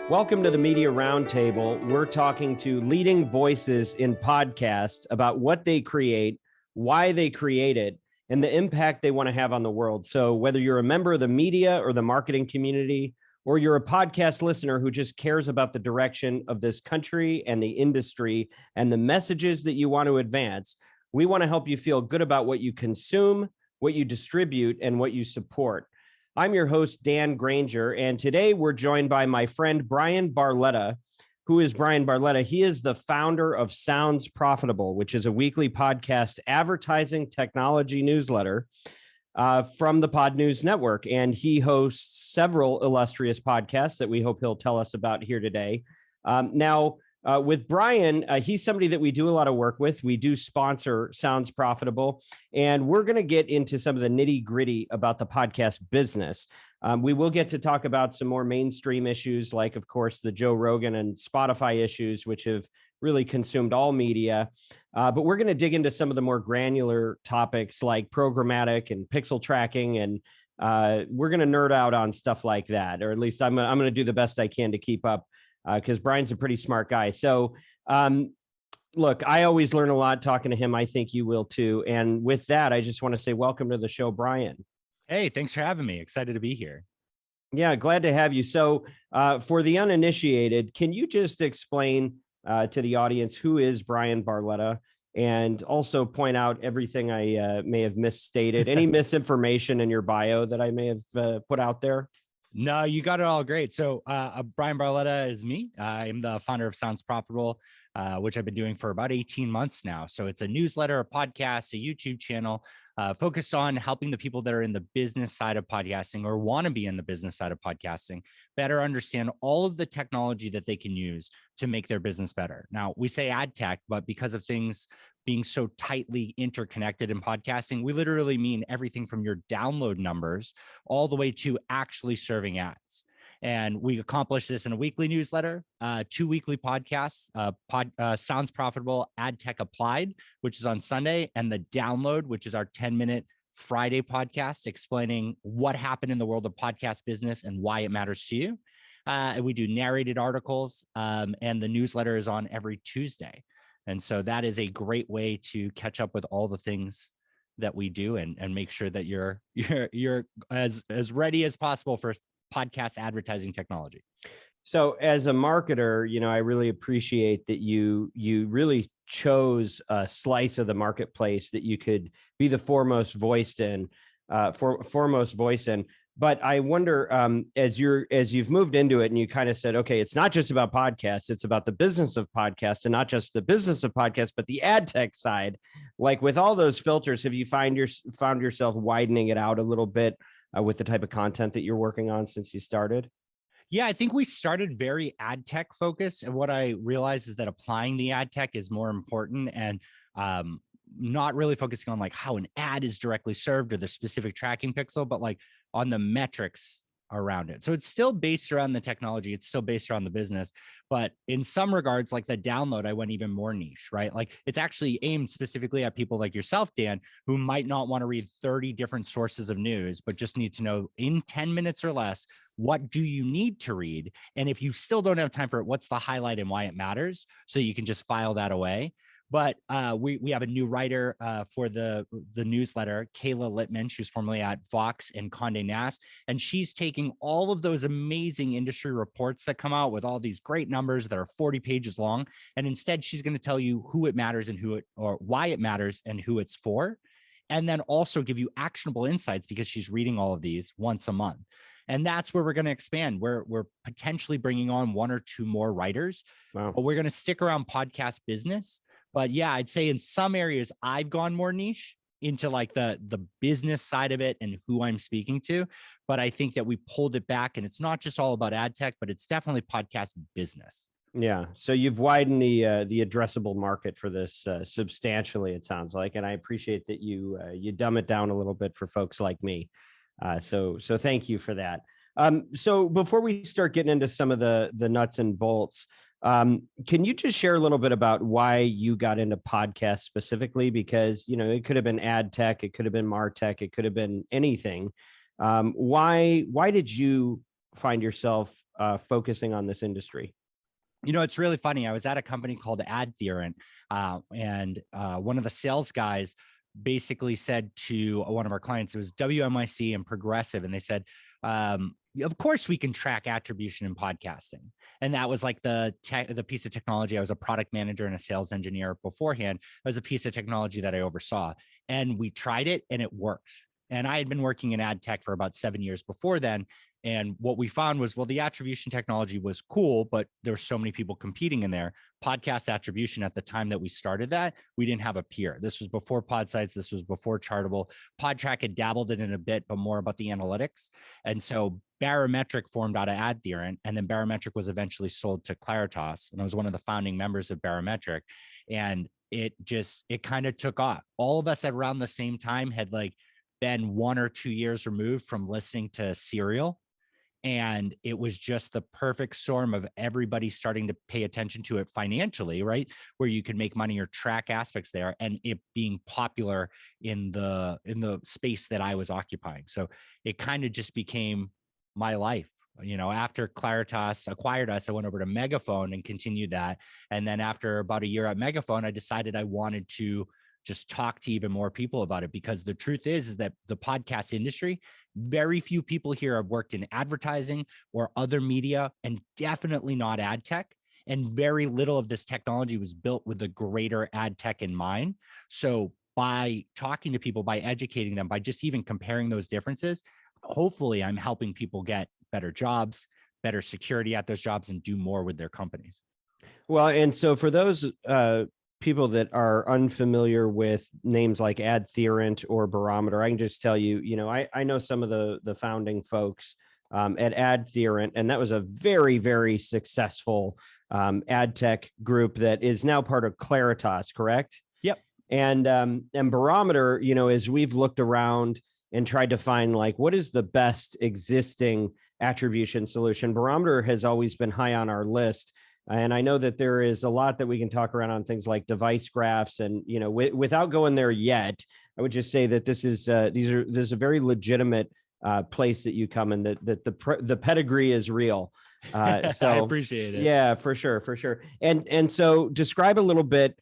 Welcome to the Media Roundtable. We're talking to leading voices in podcasts about what they create, why they create it, and the impact they want to have on the world. So whether you're a member of the media or the marketing community, or you're a podcast listener who just cares about the direction of this country and the industry and the messages that you want to advance, we want to help you feel good about what you consume, what you distribute, and what you support. I'm your host, Dan Granger, and today we're joined by my friend, Bryan Barletta. Who is Bryan Barletta? He is the founder of Sounds Profitable, which is a weekly podcast advertising technology newsletter from the Pod News Network. And he hosts several illustrious podcasts that we hope he'll tell us about here today. With Bryan, he's somebody that we do a lot of work with. We do sponsor Sounds Profitable, and we're going to get into some of the nitty gritty about the podcast business. We will get to talk about some more mainstream issues, like, of course, the Joe Rogan and Spotify issues, which have really consumed all media. But we're going to dig into some of the more granular topics like programmatic and pixel tracking, and we're going to nerd out on stuff like that, or at least I'm going to do the best I can to keep up. Because Bryan's a pretty smart guy. So, look, I always learn a lot talking to him. I think you will too. And with that, I just want to say welcome to the show, Bryan. Hey, thanks for having me. Excited to be here. Yeah, glad to have you. So for the uninitiated, can you just explain to the audience who is Bryan Barletta, and also point out everything I may have misstated, any misinformation in your bio that I may have put out there? No, you got it all great. So Bryan Barletta is me. I'm the founder of Sounds Profitable, which I've been doing for about 18 months now. So it's a newsletter, a podcast, a YouTube channel focused on helping the people that are in the business side of podcasting or want to be in the business side of podcasting better understand all of the technology that they can use to make their business better. Now, we say ad tech, but because of things being so tightly interconnected in podcasting, we literally mean everything from your download numbers all the way to actually serving ads. And we accomplish this in a weekly newsletter, 2 weekly podcasts, Sounds Profitable, Ad Tech Applied, which is on Sunday, and The Download, which is our 10-minute Friday podcast explaining what happened in the world of podcast business and why it matters to you. We do narrated articles, and the newsletter is on every Tuesday. And so that is a great way to catch up with all the things that we do and make sure that you're as ready as possible for podcast advertising technology. So as a marketer, I really appreciate that you really chose a slice of the marketplace that you could be the foremost voice in. But I wonder, as you've moved into it and you kind of said, okay, it's not just about podcasts, it's about the business of podcasts, and not just the business of podcasts, but the ad tech side. Like with all those filters, have you found yourself widening it out a little bit with the type of content that you're working on since you started? Yeah, I think we started very ad tech focused. And what I realized is that applying the ad tech is more important, and not really focusing on like how an ad is directly served or the specific tracking pixel, but like on the metrics around it. So it's still based around the technology. It's still based around the business. But in some regards, like The Download, I went even more niche, right? Like it's actually aimed specifically at people like yourself, Dan, who might not want to read 30 different sources of news, but just need to know in 10 minutes or less, what do you need to read? And if you still don't have time for it, what's the highlight and why it matters? So you can just file that away. But we have a new writer for the newsletter, Kayla Littman. She was formerly at Vox and Condé Nast, and she's taking all of those amazing industry reports that come out with all these great numbers that are 40 pages long, and instead she's going to tell you who it matters and or why it matters and who it's for, and then also give you actionable insights because she's reading all of these once a month. And that's where we're going to expand. We're potentially bringing on 1 or 2 more writers. Wow. But we're going to stick around podcast business. But yeah, I'd say in some areas I've gone more niche into like the business side of it and who I'm speaking to. But I think that we pulled it back, and it's not just all about ad tech, but it's definitely podcast business. Yeah. So you've widened the addressable market for this substantially, it sounds like, and I appreciate that you dumb it down a little bit for folks like me. So thank you for that. So before we start getting into some of the nuts and bolts, can you just share a little bit about why you got into podcasts specifically? Because, it could have been ad tech, it could have been MarTech, it could have been anything. Why did you find yourself focusing on this industry? It's really funny. I was at a company called AdTheorent, and one of the sales guys basically said to one of our clients, it was WMIC and Progressive, and they said, of course we can track attribution in podcasting. And that was like the piece of technology. I was a product manager and a sales engineer beforehand. It was a piece of technology that I oversaw, and we tried it and it worked. And I had been working in ad tech for about 7 years before then. And what we found was, well, the attribution technology was cool, but there were so many people competing in there. Podcast attribution at the time that we started that, we didn't have a peer. This was before Podsights. This was before Chartable. Podtrack had dabbled in it a bit, but more about the analytics. And so Barometric formed out of AdTheorent, and then Barometric was eventually sold to Claritas. And I was one of the founding members of Barometric. And it kind of took off. All of us at around the same time had been 1 or 2 years removed from listening to Serial. And it was just the perfect storm of everybody starting to pay attention to it financially, right? Where you can make money or track aspects there, and it being popular in the space that I was occupying. So it kind of just became my life. After Claritas acquired us, I went over to Megaphone and continued that. And then after about a year at Megaphone, I decided I wanted to just talk to even more people about it, because the truth is that the podcast industry, very few people here have worked in advertising or other media, and definitely not ad tech. And very little of this technology was built with the greater ad tech in mind. So by talking to people, by educating them, by just even comparing those differences, hopefully I'm helping people get better jobs, better security at those jobs, and do more with their companies. Well, and so for those people that are unfamiliar with names like AdTheorent or Barometer, I can just tell you, I know some of the founding folks at AdTheorent, and that was a very, very successful ad tech group that is now part of Claritas, correct? Yep. And Barometer, as we've looked around and tried to find what is the best existing attribution solution, Barometer has always been high on our list. And I know that there is a lot that we can talk around on things like device graphs, and without going there yet, I would just say that this is a very legitimate place that you come in. That the pedigree is real. So I appreciate it. Yeah, for sure. And so describe a little bit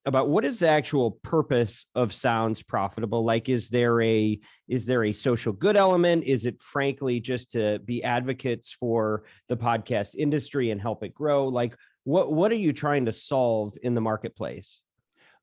about what is the actual purpose of Sounds Profitable. Is there a social good element? Is it frankly just to be advocates for the podcast industry and help it grow? What are you trying to solve in the marketplace?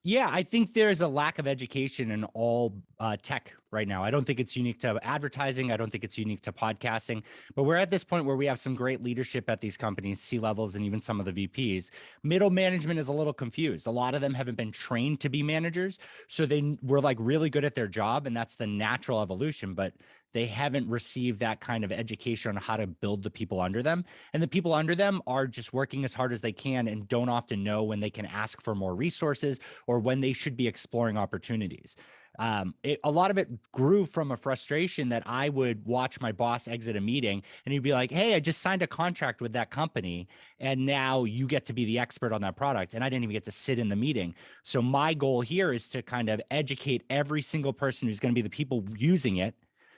Yeah, I think there's a lack of education in all tech right now. I don't think it's unique to advertising. I don't think it's unique to podcasting, but we're at this point where we have some great leadership at these companies, C-levels, and even some of the VPs. Middle management is a little confused. A lot of them haven't been trained to be managers. So they were really good at their job, and that's the natural evolution, but they haven't received that kind of education on how to build the people under them. And the people under them are just working as hard as they can and don't often know when they can ask for more resources or when they should be exploring opportunities. A lot of it grew from a frustration that I would watch my boss exit a meeting and he'd be like, hey, I just signed a contract with that company and now you get to be the expert on that product. And I didn't even get to sit in the meeting. So my goal here is to kind of educate every single person who's going to be the people using it,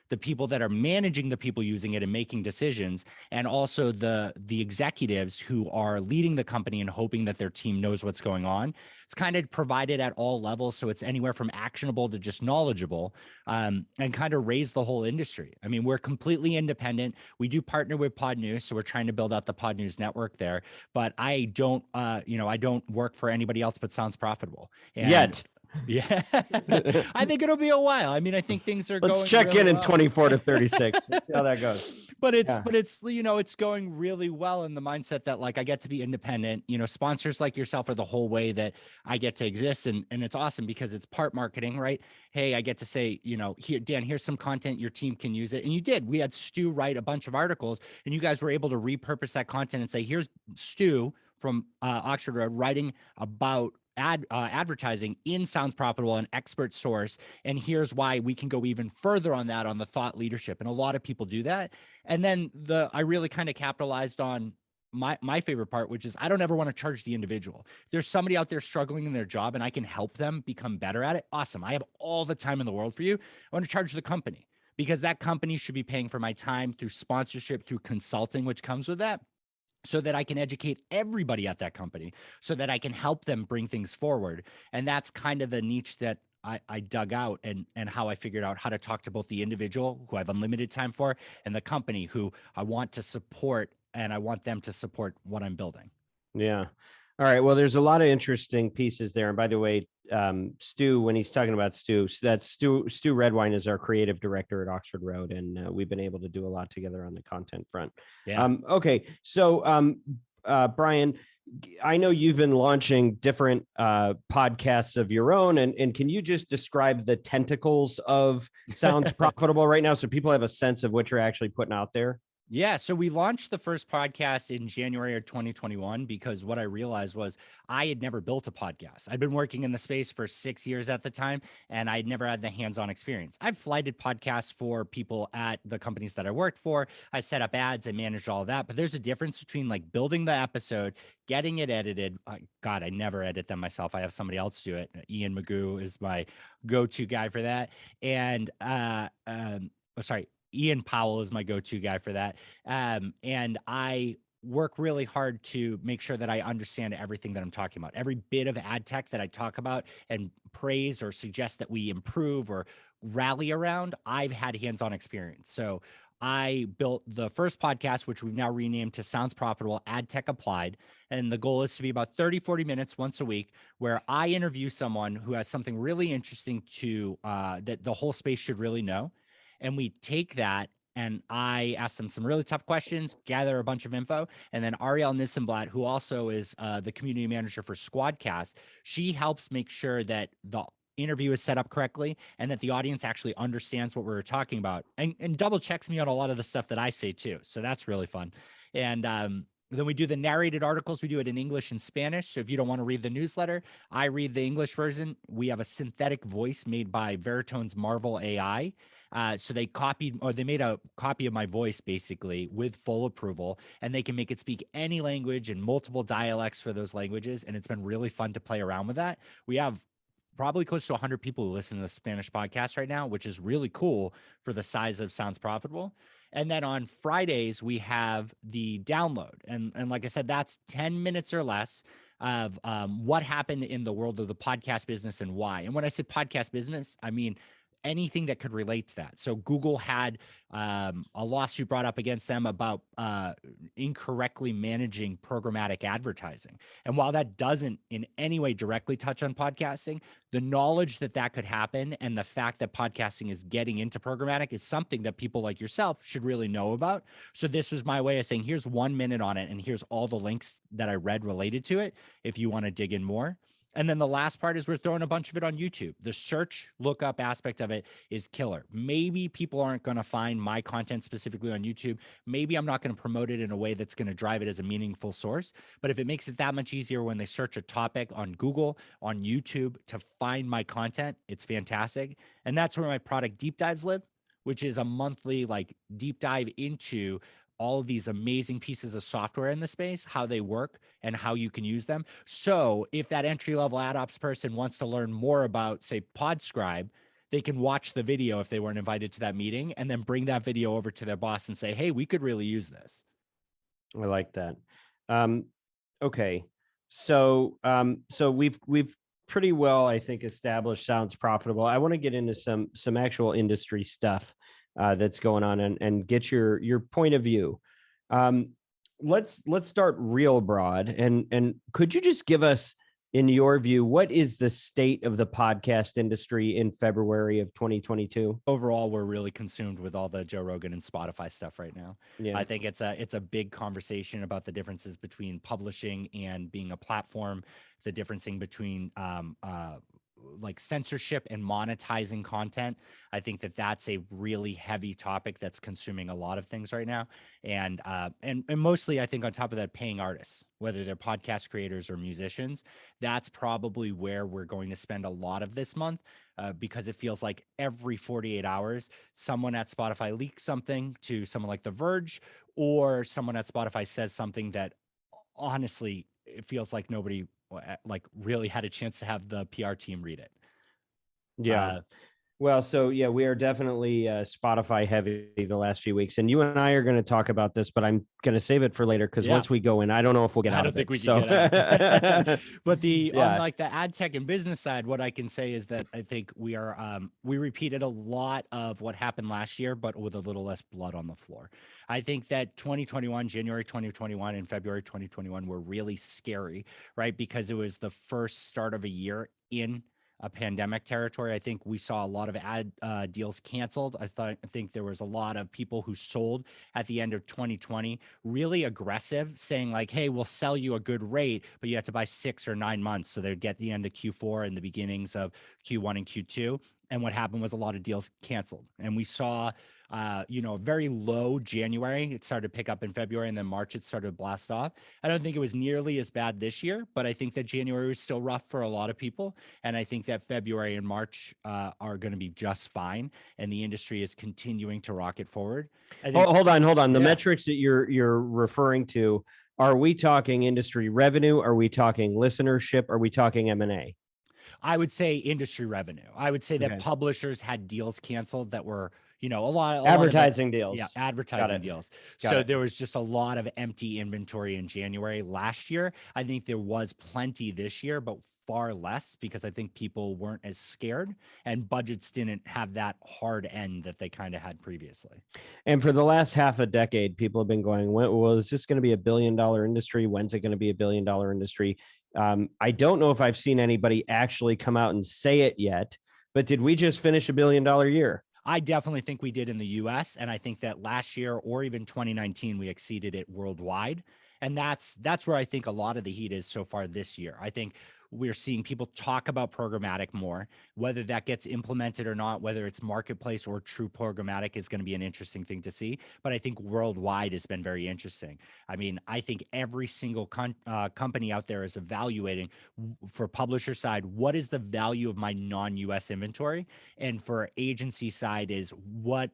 the people that are managing the people using it and making decisions, and also the executives who are leading the company and hoping that their team knows what's going on. It's kind of provided at all levels. So it's anywhere from actionable to just knowledgeable, and kind of raise the whole industry. I mean, we're completely independent. We do partner with Pod News. So we're trying to build out the Pod News network there, but I don't work for anybody else but Sounds Profitable. And yet. Yeah, I think it'll be a while. I mean, I think things are Let's going. check really in well. 24 to 36. We'll see how that goes. But it's going really well in the mindset that I get to be independent. Sponsors like yourself are the whole way that I get to exist, and it's awesome because it's part marketing, right? Hey, I get to say, here, Dan, here's some content, your team can use it, and you did. We had Stu write a bunch of articles, and you guys were able to repurpose that content and say, here's Stu from Oxford writing about advertising in Sounds Profitable, an expert source, and here's why we can go even further on that, on the thought leadership. And a lot of people do that. And then I really kind of capitalized on my favorite part, which is I don't ever want to charge the individual. If there's somebody out there struggling in their job and I can help them become better at it, awesome. I have all the time in the world for you. I want to charge the company, because that company should be paying for my time through sponsorship, through consulting, which comes with that, so that I can educate everybody at that company, so that I can help them bring things forward. And that's kind of the niche that I dug out, and how I figured out how to talk to both the individual who I have unlimited time for and the company who I want to support, and I want them to support what I'm building. Yeah. All right. Well, there's a lot of interesting pieces there. And by the way, Stu, when he's talking about Stu, that's Stu Redwine is our creative director at Oxford Road, and we've been able to do a lot together on the content front. Yeah. Okay. So, Bryan, I know you've been launching different podcasts of your own, and can you just describe the tentacles of Sounds Profitable right now, so people have a sense of what you're actually putting out there? Yeah. So we launched the first podcast in January of 2021 because what I realized was I had never built a podcast. I'd been working in the space for 6 years at the time, and I'd never had the hands-on experience. I've flighted podcasts for people at the companies that I worked for. I set up ads, I managed all of that. But there's a difference between like building the episode, getting it edited. God, I never edit them myself. I have somebody else do it. Ian Magoo is my go-to guy for that. And sorry, Ian Powell is my go-to guy for that. And I work really hard to make sure that I understand everything that I'm talking about. Every bit of ad tech that I talk about and praise or suggest that we improve or rally around, I've had hands-on experience. So I built the first podcast, which we've now renamed to Sounds Profitable Ad Tech Applied. And the goal is to be about 30, 40 minutes once a week, where I interview someone who has something really interesting to that the whole space should really know. And we take that, and I ask them some really tough questions, gather a bunch of info. And then Ariel Nissenblatt, who also is the community manager for Squadcast, she helps make sure that the interview is set up correctly and that the audience actually understands what we're talking about, and double checks me on a lot of the stuff that I say too. So that's really fun. And then we do the narrated articles. We do it in English and Spanish. So if you don't want to read the newsletter, I read the English version. We have a synthetic voice made by Veritone's Marvel AI. So they made a copy of my voice basically with full approval, and they can make it speak any language and multiple dialects for those languages. And it's been really fun to play around with that. We have probably close to 100 people who listen to the Spanish podcast right now, which is really cool for the size of Sounds Profitable. And then on Fridays, we have the download. And like I said, that's 10 minutes or less of what happened in the world of the podcast business and why. And when I say podcast business, I mean anything that could relate to that. So Google had a lawsuit brought up against them about incorrectly managing programmatic advertising. And while that doesn't in any way directly touch on podcasting, the knowledge that that could happen and the fact that podcasting is getting into programmatic is something that people like yourself should really know about. So this was my way of saying, here's 1 minute on it, and here's all the links that I read related to it if you want to dig in more. And then the last part is we're throwing a bunch of it on YouTube. The search lookup aspect of it is killer. Maybe people aren't going to find my content specifically on YouTube. Maybe I'm not going to promote it in a way that's going to drive it as a meaningful source. But if it makes it that much easier when they search a topic on Google, on YouTube to find my content, it's fantastic. And that's where my product deep dives live, which is a monthly like deep dive into all of these amazing pieces of software in the space, how they work and how you can use them. So if that entry-level ad ops person wants to learn more about, say, Podscribe, they can watch the video if they weren't invited to that meeting and then bring that video over to their boss and say, hey, we could really use this. I like that. Okay. So we've pretty well, I think, established Sounds Profitable. I want to get into some actual industry stuff that's going on and get your point of view. Let's start real broad, and could you just give us, in your view, what is the state of the podcast industry in February of 2022? Overall, we're really consumed with all the Joe Rogan and Spotify stuff right now. Yeah. I think it's a big conversation about the differences between publishing and being a platform, the differencing between like censorship and monetizing content. I think that that's a really heavy topic that's consuming a lot of things right now. And mostly, I think on top of that, paying artists, whether they're podcast creators or musicians, that's probably where we're going to spend a lot of this month. Because it feels like every 48 hours, someone at Spotify leaks something to someone like The Verge, or someone at Spotify says something that honestly, it feels like nobody like really had a chance to have the PR team read it. Yeah. Well, so yeah, we are definitely Spotify heavy the last few weeks, and you and I are going to talk about this, but I'm going to save it for later because Yeah. once we go in, I don't know if we'll get I out don't of it. think we can So, get out. But on yeah, like the ad tech and business side, what I can say is that I think we repeated a lot of what happened last year, but with a little less blood on the floor. I think that 2021, January 2021 and February 2021 were really scary, right? Because it was the first start of a year in a pandemic territory. I think we saw a lot of ad deals canceled. I think there was a lot of people who sold at the end of 2020 really aggressive, saying like, hey, we'll sell you a good rate, but you have to buy 6 or 9 months. So they'd get the end of Q4 and the beginnings of Q1 and Q2. And what happened was a lot of deals canceled. And we saw, a very low January. It started to pick up in February, and then March it started to blast off. I don't think it was nearly as bad this year, but I think that January was still rough for a lot of people. And I think that February and March are going to be just fine. And the industry is continuing to rocket forward. I think, hold on. The yeah. metrics that you're referring to, are we talking industry revenue? Are we talking listenership? Are we talking M&A? I would say industry revenue. I would say that Okay. publishers had deals canceled that were, a lot of it. Advertising Yeah, deals. Got advertising it. deals. Got So it. there was just a lot of empty inventory in January last year. I think there was plenty this year, but far less because I think people weren't as scared and budgets didn't have that hard end that they kind of had previously. And for the last half a decade, people have been going, well, is this going to be $1 billion industry? When's it going to be $1 billion industry? I don't know if I've seen anybody actually come out and say it yet, but did we just finish $1 billion year? I definitely think we did in the US. And I think that last year or even 2019, we exceeded it worldwide. And that's where I think a lot of the heat is so far this year. I think we're seeing people talk about programmatic more. Whether that gets implemented or not, whether it's marketplace or true programmatic is going to be an interesting thing to see. But I think worldwide has been very interesting. I mean, I think every single company out there is evaluating for publisher side, what is the value of my non-US inventory? And for agency side is what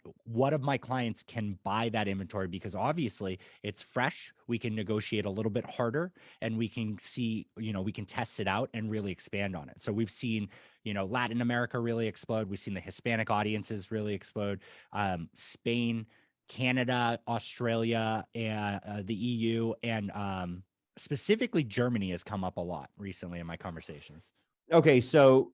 of my clients can buy that inventory, because obviously it's fresh, we can negotiate a little bit harder, and we can see, we can test it out and really expand on it. So we've seen, Latin America really explode. We've seen the Hispanic audiences really explode. Spain, Canada, Australia, and the EU, and specifically Germany has come up a lot recently in my conversations. Okay, so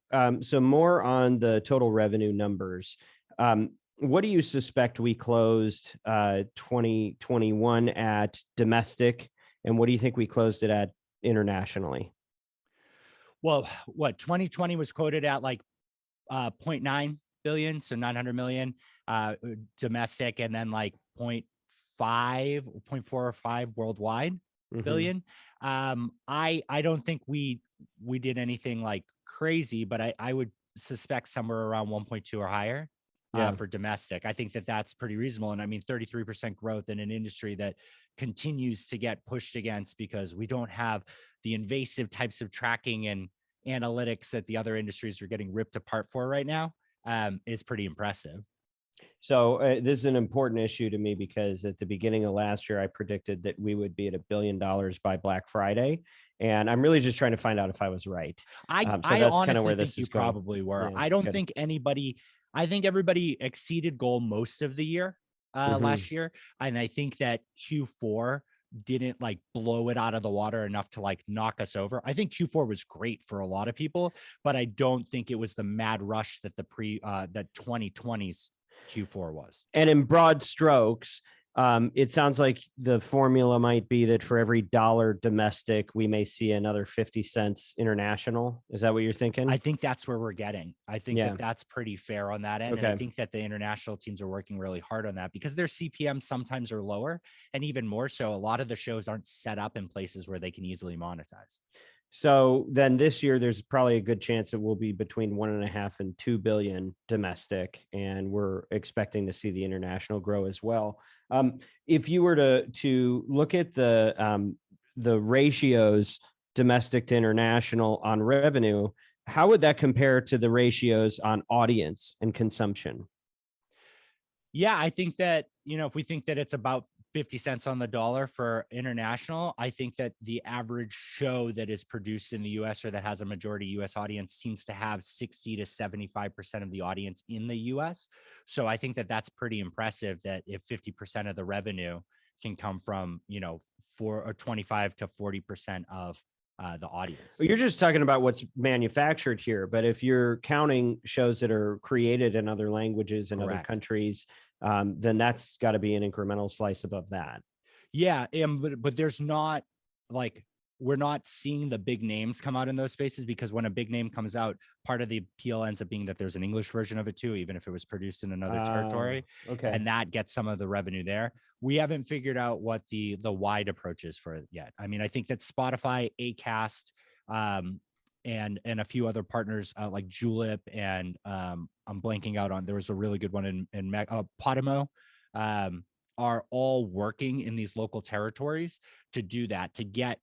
more on the total revenue numbers. What do you suspect we closed 2021 at domestic, and what do you think we closed it at internationally? Well, what 2020 was quoted at like 0.9 billion, so 900 million domestic, and then like 0.5, 0.4 or 5 worldwide billion. I don't think we did anything like crazy, but I would suspect somewhere around 1.2 or higher for domestic. I think that that's pretty reasonable. And I mean, 33% growth in an industry that continues to get pushed against because we don't have the invasive types of tracking and analytics that the other industries are getting ripped apart for right now is pretty impressive. So this is an important issue to me because at the beginning of last year, I predicted that we would be at $1 billion by Black Friday. And I'm really just trying to find out if I was right. I that's kind of honestly where think this you is going. probably were. Yeah, I don't good. think I think everybody exceeded goal most of the year last year. And I think that Q4 didn't like blow it out of the water enough to like knock us over. I think Q4 was great for a lot of people, but I don't think it was the mad rush that that 2020's Q4 was. And in broad strokes, it sounds like the formula might be that for every dollar domestic, we may see another 50 cents international. Is that what you're thinking? I think that's where we're getting. I think that that's pretty fair on that end. Okay. And I think that the international teams are working really hard on that because their CPM sometimes are lower. And even more so, a lot of the shows aren't set up in places where they can easily monetize. So then this year, there's probably a good chance it will be between 1.5 and 2 billion domestic, and we're expecting to see the international grow as well. If you were to look at the ratios domestic to international on revenue, how would that compare to the ratios on audience and consumption? Yeah, I think that, if we think that it's about 50 cents on the dollar for international. I think that the average show that is produced in the US or that has a majority US audience seems to have 60 to 75% of the audience in the US. So I think that that's pretty impressive that if 50% of the revenue can come from, you know, 25 to 40% of the audience. You're just talking about what's manufactured here, but if you're counting shows that are created in other languages in other countries, then that's got to be an incremental slice above that. Yeah, but there's not like we're not seeing the big names come out in those spaces, because when a big name comes out, part of the appeal ends up being that there's an English version of it too, even if it was produced in another territory. Okay. And that gets some of the revenue there. We haven't figured out what the wide approach is for it yet. I mean, I think that Spotify, Acast, and a few other partners like Julep and I'm blanking out on, there was a really good one in Podimo, are all working in these local territories to do that, to get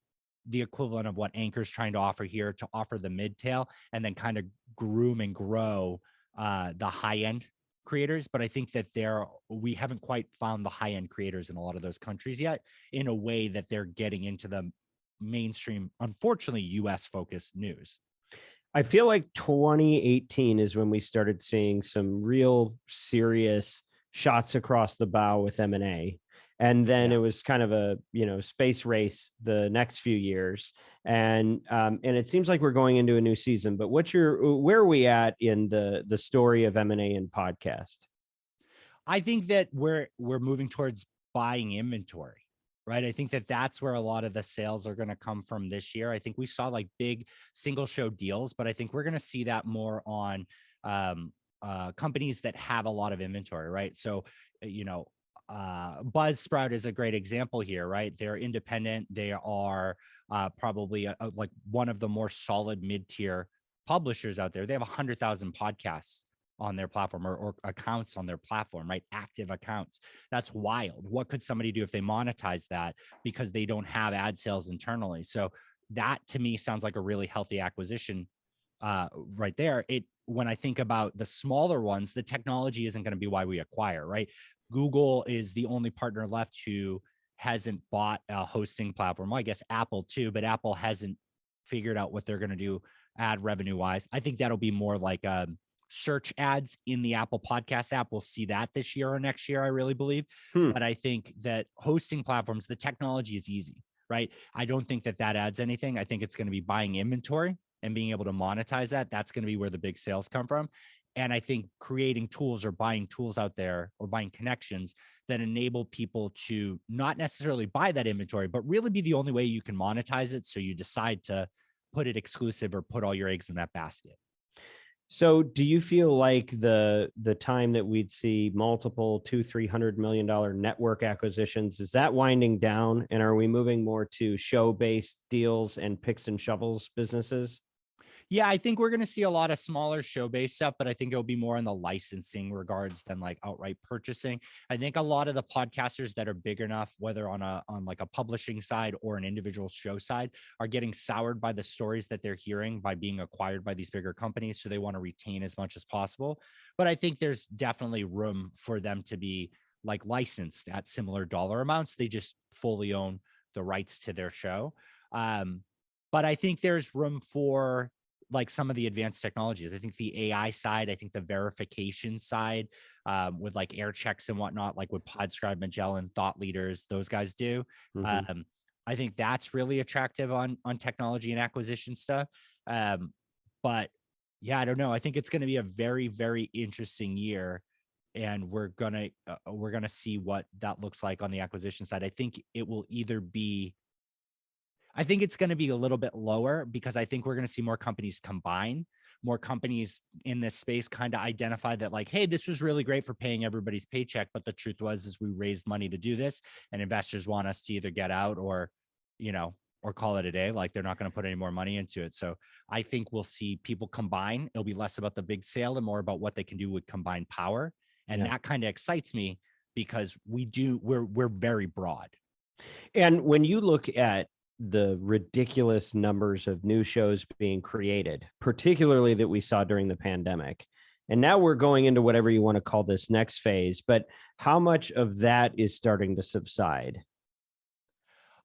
the equivalent of what Anchor's trying to offer here, to offer the mid-tail and then kind of groom and grow the high-end creators. But I think that we haven't quite found the high-end creators in a lot of those countries yet in a way that they're getting into the mainstream, unfortunately, US focused news. I feel like 2018 is when we started seeing some real serious shots across the bow with M&A. And then it was kind of a, space race the next few years. And it seems like we're going into a new season, but where are we at in the story of M&A and podcast? I think that we're moving towards buying inventory, right? I think that that's where a lot of the sales are going to come from this year. I think we saw like big single show deals, but I think we're going to see that more on companies that have a lot of inventory, right? So, Buzzsprout is a great example here, right? They're independent. They are probably like one of the more solid mid-tier publishers out there. They have 100,000 podcasts on their platform or accounts on their platform, right? Active accounts. That's wild. What could somebody do if they monetize that because they don't have ad sales internally? So that to me sounds like a really healthy acquisition right there. When I think about the smaller ones, the technology isn't going to be why we acquire, right? Google is the only partner left who hasn't bought a hosting platform. Well, I guess Apple too, but Apple hasn't figured out what they're going to do ad revenue wise. I think that'll be more like search ads in the Apple Podcast app. We'll see that this year or next year, I really believe. But I think that hosting platforms, the technology is easy, right? I don't think that adds anything. I think it's going to be buying inventory and being able to monetize that. That's going to be where the big sales come from. And I think creating tools or buying tools out there or buying connections that enable people to not necessarily buy that inventory, but really be the only way you can monetize it. So you decide to put it exclusive or put all your eggs in that basket. So do you feel like the time that we'd see multiple $200-300 million network acquisitions, is that winding down? And are we moving more to show-based deals and picks and shovels businesses? Yeah, I think we're going to see a lot of smaller show-based stuff, but I think it'll be more in the licensing regards than like outright purchasing. I think a lot of the podcasters that are big enough, whether on like a publishing side or an individual show side, are getting soured by the stories that they're hearing by being acquired by these bigger companies. So they want to retain as much as possible. But I think there's definitely room for them to be like licensed at similar dollar amounts. They just fully own the rights to their show. But I think there's room for like some of the advanced technologies. I think the AI side, I think the verification side with like air checks and whatnot, like with Podscribe, Magellan, Thought Leaders, those guys do. I think that's really attractive on technology and acquisition stuff. But yeah, I don't know. I think it's going to be a very, very interesting year, and we're gonna see what that looks like on the acquisition side. I think it will either be, I think it's going to be a little bit lower because I think we're going to see more companies combine, more companies in this space kind of identify that like, hey, this was really great for paying everybody's paycheck. But the truth is we raised money to do this and investors want us to either get out or, or call it a day. Like they're not going to put any more money into it. So I think we'll see people combine. It'll be less about the big sale and more about what they can do with combined power. And that kind of excites me because we're very broad. And when you look at the ridiculous numbers of new shows being created, particularly that we saw during the pandemic, And now we're going into whatever you want to call this next phase. But how much of that is starting to subside?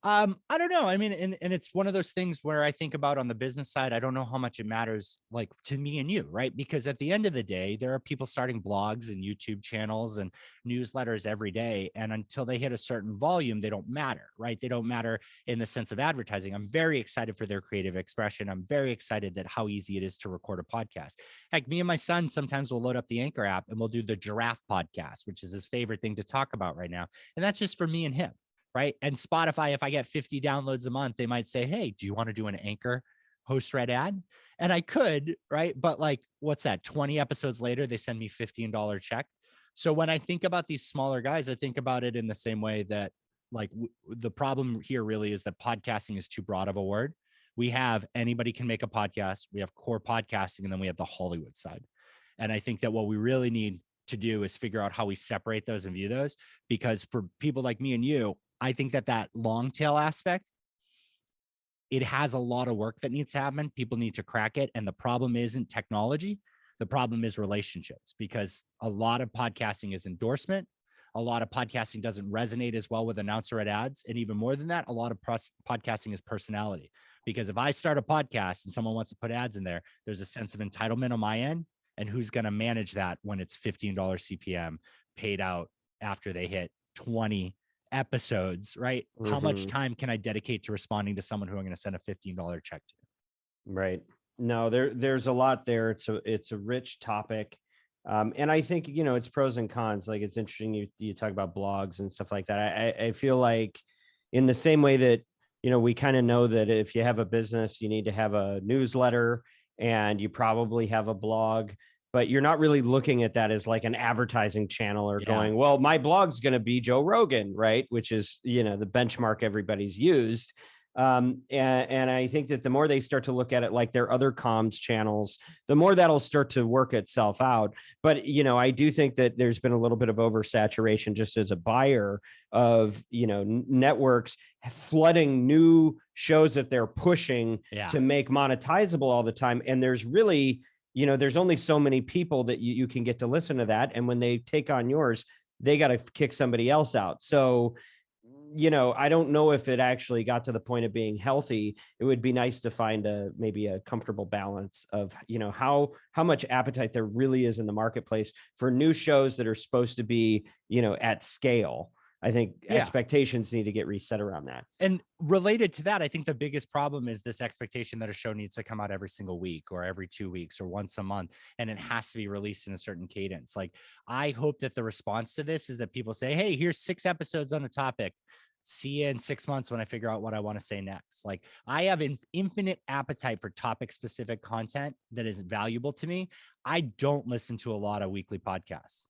I don't know. I mean, and it's one of those things where I think about on the business side, I don't know how much it matters like to me and you, right? Because at the end of the day, there are people starting blogs and YouTube channels and newsletters every day. And until they hit a certain volume, they don't matter, right? They don't matter in the sense of advertising. I'm very excited for their creative expression. I'm very excited that how easy it is to record a podcast. Heck, me and my son sometimes will load up the Anchor app and we'll do the giraffe podcast, which is his favorite thing to talk about right now. And that's just for me and him. Right. And Spotify, if I get 50 downloads a month, they might say, hey, do you want to do an Anchor host read ad? And I could, right. But like, what's that? 20 episodes later, they send me $15 check. So when I think about these smaller guys, I think about it in the same way that like the problem here really is that podcasting is too broad of a word. We have anybody can make a podcast. We have core podcasting, and then we have the Hollywood side. And I think that what we really need to do is figure out how we separate those and view those, because for people like me and you, I think that that long tail aspect, it has a lot of work that needs to happen. People need to crack it. And the problem isn't technology. The problem is relationships, because a lot of podcasting is endorsement. A lot of podcasting doesn't resonate as well with announcer at ads. And even more than that, a lot of podcasting is personality. Because if I start a podcast and someone wants to put ads in there, there's a sense of entitlement on my end. And who's going to manage that when it's $15 CPM paid out after they hit 20 episodes, right? Mm-hmm. How much time can I dedicate to responding to someone who I'm going to send a $15 check to? Right. No, there's a lot there. It's a rich topic. And I think, it's pros and cons. Like, it's interesting. You talk about blogs and stuff like that. I feel like in the same way that, we kind of know that if you have a business, you need to have a newsletter and you probably have a blog, but you're not really looking at that as like an advertising channel or going, well, my blog's going to be Joe Rogan, right? Which is, the benchmark everybody's used. And I think that the more they start to look at it like their other comms channels, the more that'll start to work itself out. But, I do think that there's been a little bit of oversaturation just as a buyer of, networks flooding new shows that they're pushing to make monetizable all the time. And there's really, there's only so many people that you can get to listen to that. And when they take on yours, they got to kick somebody else out. So, I don't know if it actually got to the point of being healthy. It would be nice to find maybe a comfortable balance of, how much appetite there really is in the marketplace for new shows that are supposed to be, at scale. I think expectations need to get reset around that. And related to that, I think the biggest problem is this expectation that a show needs to come out every single week or every 2 weeks or once a month, and it has to be released in a certain cadence. Like, I hope that the response to this is that people say, hey, here's 6 episodes on a topic. See you in 6 months when I figure out what I want to say next. Like, I have an infinite appetite for topic specific content that is valuable to me. I don't listen to a lot of weekly podcasts.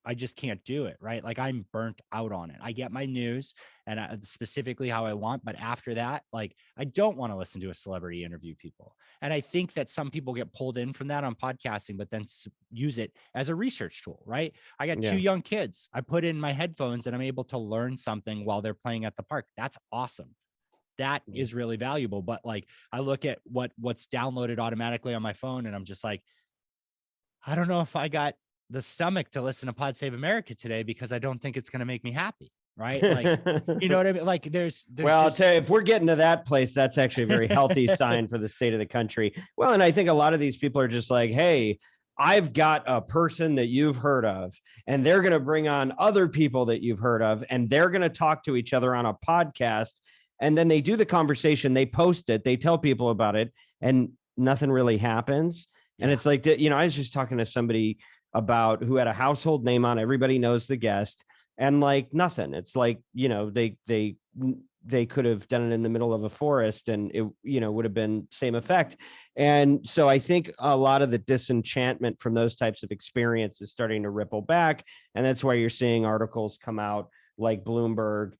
I just can't do it, right? Like, I'm burnt out on it. I get my news and specifically how I want, but after that, like, I don't want to listen to a celebrity interview people. And I think that some people get pulled in from that on podcasting, but then use it as a research tool, right? I got 2 young kids. I put in my headphones and I'm able to learn something while they're playing at the park. That's awesome. That is really valuable. But like, I look at what's downloaded automatically on my phone and I'm just like, I don't know if I got the stomach to listen to Pod Save America today, because I don't think it's going to make me happy. Right. Like, you know what I mean? Like, there's well, I'll tell you, if we're getting to that place, that's actually a very healthy sign for the state of the country. Well, and I think a lot of these people are just like, hey, I've got a person that you've heard of, and they're going to bring on other people that you've heard of, and they're going to talk to each other on a podcast. And then they do the conversation, they post it, they tell people about it, and nothing really happens. And it's like, I was just talking to somebody about who had a household name on, everybody knows the guest, and like nothing. It's like, they could have done it in the middle of a forest and it, would have been same effect. And so I think a lot of the disenchantment from those types of experience is starting to ripple back. And that's why you're seeing articles come out like Bloomberg,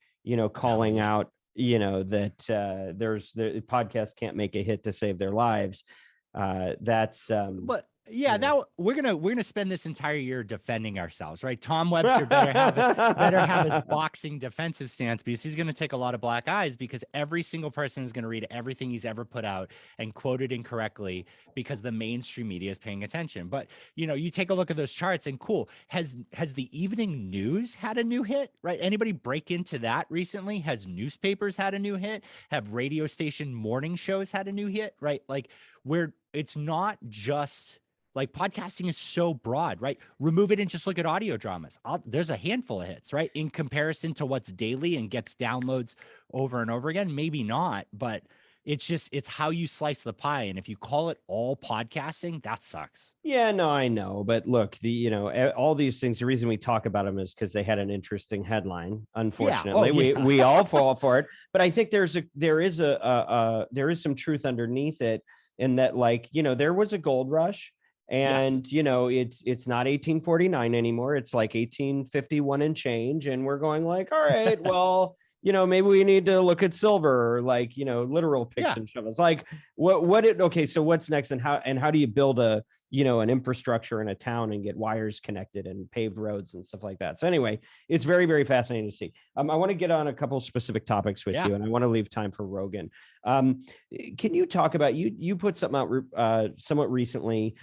calling out, that there's the podcast can't make a hit to save their lives. But Yeah, you know. that we're gonna spend this entire year defending ourselves, right? Tom Webster better have his boxing defensive stance because he's gonna take a lot of black eyes because every single person is gonna read everything he's ever put out and quote it incorrectly because the mainstream media is paying attention. But you take a look at those charts and cool. Has the evening news had a new hit? Right? Anybody break into that recently? Has newspapers had a new hit? Have radio station morning shows had a new hit? Right? Like where it's not just like podcasting is so broad, right? Remove it and just look at audio dramas. There's a handful of hits, right? In comparison to what's daily and gets downloads over and over again, maybe not, but it's how you slice the pie. And if you call it all podcasting, that sucks. Yeah, no, I know, but look, all these things. The reason we talk about them is because they had an interesting headline. Yeah. Oh, Unfortunately, yeah. we all fall for it. But I think there is some truth underneath it, in that, like, there was a gold rush, Yes. and it's not 1849 anymore. It's like 1851 and change, and we're going like, all right, well. Maybe we need to look at silver, or like, literal picks Yeah. and shovels. Like, okay, so what's next, and how do you build an infrastructure in a town and get wires connected and paved roads and stuff like that? So anyway, it's very, very fascinating to see. I want to get on a couple specific topics with Yeah. you, and I want to leave time for Rogan. Can you talk about, you put something out somewhat recently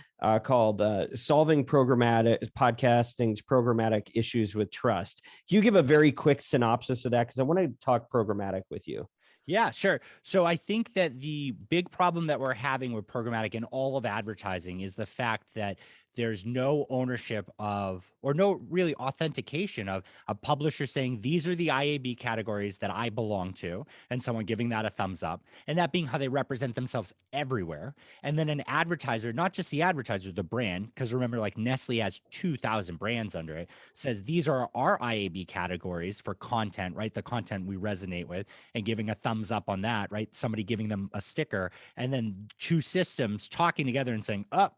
called Solving Podcasting's Programmatic Issues with Trust. Can you give a very quick synopsis of that? Because I want to talk programmatic with you. Yeah, sure. So I think that the big problem that we're having with programmatic and all of advertising is the fact that there's no ownership of, or no really authentication of a publisher saying, these are the IAB categories that I belong to, and someone giving that a thumbs up, and that being how they represent themselves everywhere. And then an advertiser, not just the advertiser, the brand, because remember, like Nestle has 2,000 brands under it, says these are our IAB categories for content, right? The content we resonate with, and giving a thumbs up on that, right? Somebody giving them a sticker, and then two systems talking together and saying, oh,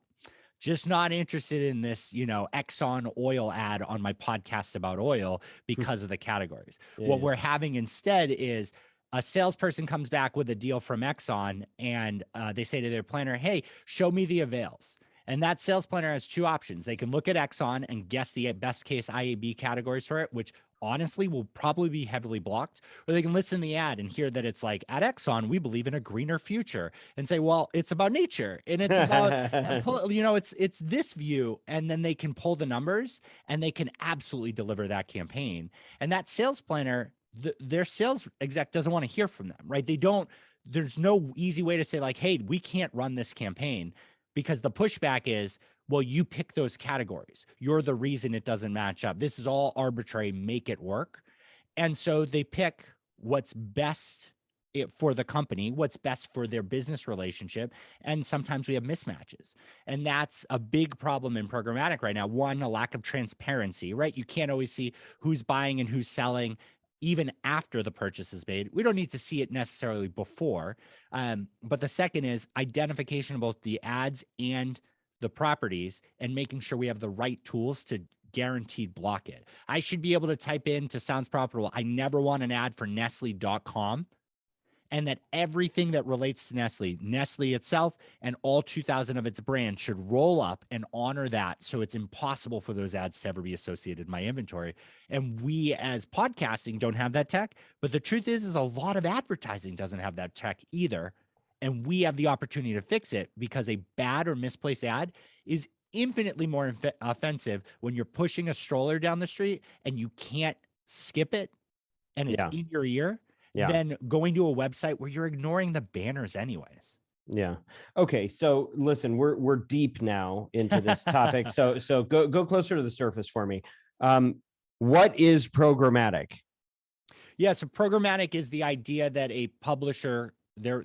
just not interested in this, Exxon oil ad on my podcast about oil because of the categories. Yeah, What yeah. we're having instead is a salesperson comes back with a deal from Exxon, and they say to their planner, hey, show me the avails. And that sales planner has two options. They can look at Exxon and guess the best case IAB categories for it, which honestly will probably be heavily blocked, or they can listen to the ad and hear that it's like, at Exxon, we believe in a greener future, and say, well, it's about nature and it's about, it's this view. And then they can pull the numbers and they can absolutely deliver that campaign. And that sales planner, their sales exec doesn't want to hear from them, right? There's no easy way to say like, hey, we can't run this campaign, because the pushback is, well, you pick those categories. You're the reason it doesn't match up. This is all arbitrary. Make it work. And so they pick what's best for the company, what's best for their business relationship. And sometimes we have mismatches. And that's a big problem in programmatic right now. One, a lack of transparency, right? You can't always see who's buying and who's selling, even after the purchase is made. We don't need to see it necessarily before. But the second is identification of both the ads and the properties, and making sure we have the right tools to guaranteed block it. I should be able to type into Sounds Profitable, I never want an ad for Nestle.com, and that everything that relates to Nestle itself, and all 2,000 of its brands should roll up and honor that. So it's impossible for those ads to ever be associated in my inventory. And we as podcasting don't have that tech. But the truth is a lot of advertising doesn't have that tech either. And we have the opportunity to fix it, because a bad or misplaced ad is infinitely more offensive when you're pushing a stroller down the street and you can't skip it and it's in your ear, than going to a website where you're ignoring the banners anyways. Yeah. Okay. So listen, we're deep now into this topic. So go closer to the surface for me. What is programmatic? Yeah. So programmatic is the idea that a publisher, their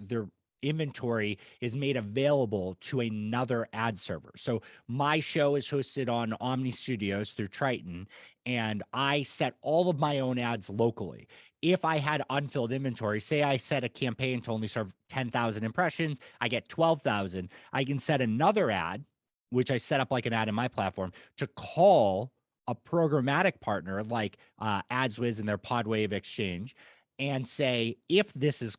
inventory is made available to another ad server. So my show is hosted on Omni Studios through Triton, and I set all of my own ads locally. If I had unfilled inventory, say I set a campaign to only serve 10,000 impressions, I get 12,000. I can set another ad, which I set up like an ad in my platform, to call a programmatic partner like AdsWiz and their Podwave exchange, and say, if this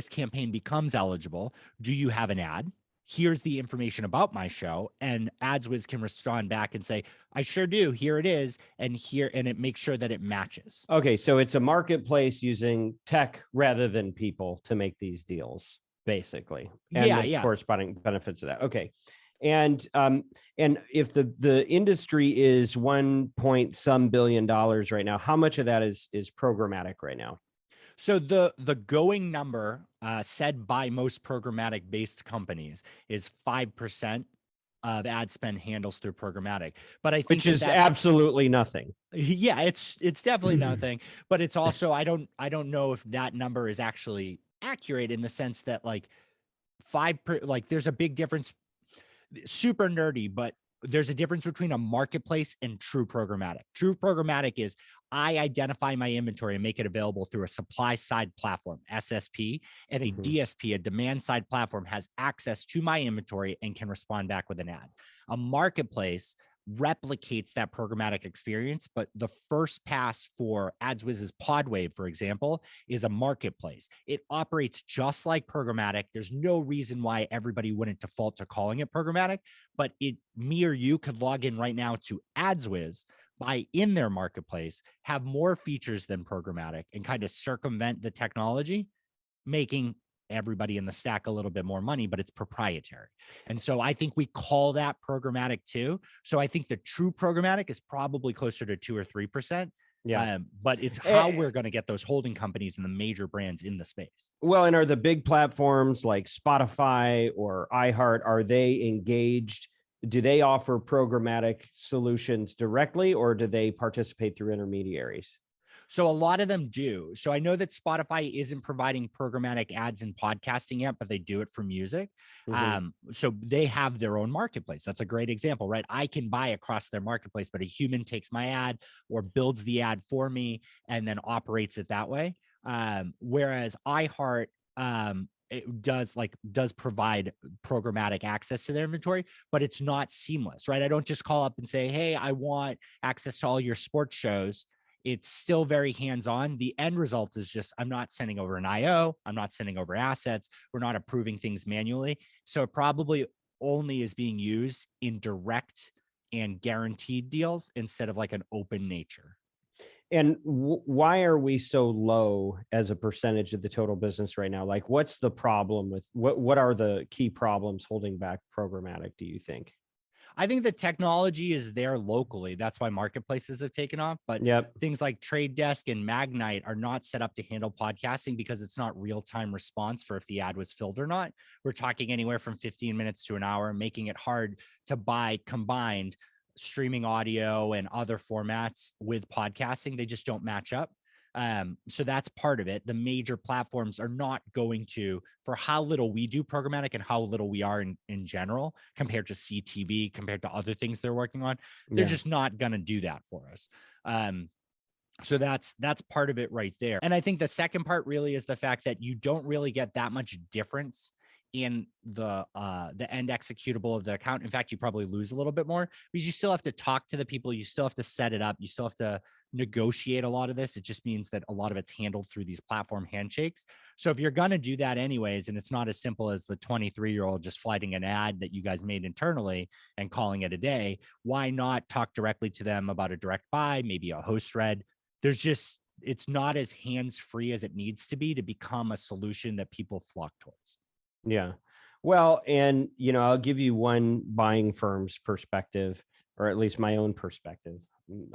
campaign becomes eligible, do you have an ad? here's the information about my show, and AdsWiz can respond back and say, I sure do, here it is, and it makes sure that it matches. Okay, so it's a marketplace using tech rather than people to make these deals, basically, and the corresponding benefits of that. Okay, and if the industry is $1 billion right now, how much of that is programmatic right now? So the going number said by most programmatic based companies is 5% of ad spend handles through programmatic. But I think which is absolutely nothing. Yeah, it's definitely nothing. But it's also, I don't know if that number is actually accurate, in the sense that like there's a big difference. Super nerdy, but there's a difference between a marketplace and true programmatic. True programmatic is I identify my inventory and make it available through a supply side platform, SSP, and a DSP, a demand side platform, has access to my inventory and can respond back with an ad. A marketplace replicates that programmatic experience, but the first pass for AdsWiz's Podwave, for example, is a marketplace. It operates just like programmatic. There's no reason why everybody wouldn't default to calling it programmatic, but me or you could log in right now to AdsWiz, buy in their marketplace, have more features than programmatic, and kind of circumvent the technology, making everybody in the stack a little bit more money, but it's proprietary. And so I think we call that programmatic too. So I think the true programmatic is probably closer to 2 or 3%. Yeah. But it's how we're going to get those holding companies and the major brands in the space. Well, and are the big platforms like Spotify or iHeart, are they engaged? Do they offer programmatic solutions directly, or do they participate through intermediaries? So a lot of them do. So I know that Spotify isn't providing programmatic ads in podcasting yet, but they do it for music. So they have their own marketplace. That's a great example, right? I can buy across their marketplace, but a human takes my ad or builds the ad for me and then operates it that way. Whereas iHeart, it does provide programmatic access to their inventory, but it's not seamless, right? I don't just call up and say, hey, I want access to all your sports shows. It's still very hands-on. The end result is just, I'm not sending over an IO. I'm not sending over assets. We're not approving things manually. So it probably only is being used in direct and guaranteed deals instead of like an open nature. And why are we so low as a percentage of the total business right now? Like, what's the problem with what are the key problems holding back programmatic, do you think? I think the technology is there locally. That's why marketplaces have taken off. But things like Trade Desk and Magnite are not set up to handle podcasting because it's not real-time response for if the ad was filled or not. We're talking anywhere from 15 minutes to an hour, making it hard to buy combined streaming audio and other formats with podcasting. They just don't match up. So that's part of it. The major platforms are not going to, for how little we do programmatic and how little we are in general, compared to CTV, compared to other things they're working on, they're just not going to do that for us. So that's part of it right there. And I think the second part really is the fact that you don't really get that much difference in the end executable of the account. In fact, you probably lose a little bit more because you still have to talk to the people. You still have to set it up. You still have to negotiate a lot of this. It just means that a lot of it's handled through these platform handshakes. So if you're going to do that anyways, and it's not as simple as the 23-year-old just flighting an ad that you guys made internally and calling it a day, why not talk directly to them about a direct buy, maybe a host read? It's not as hands-free as it needs to be to become a solution that people flock towards. Yeah. Well, and, I'll give you one buying firm's perspective, or at least my own perspective.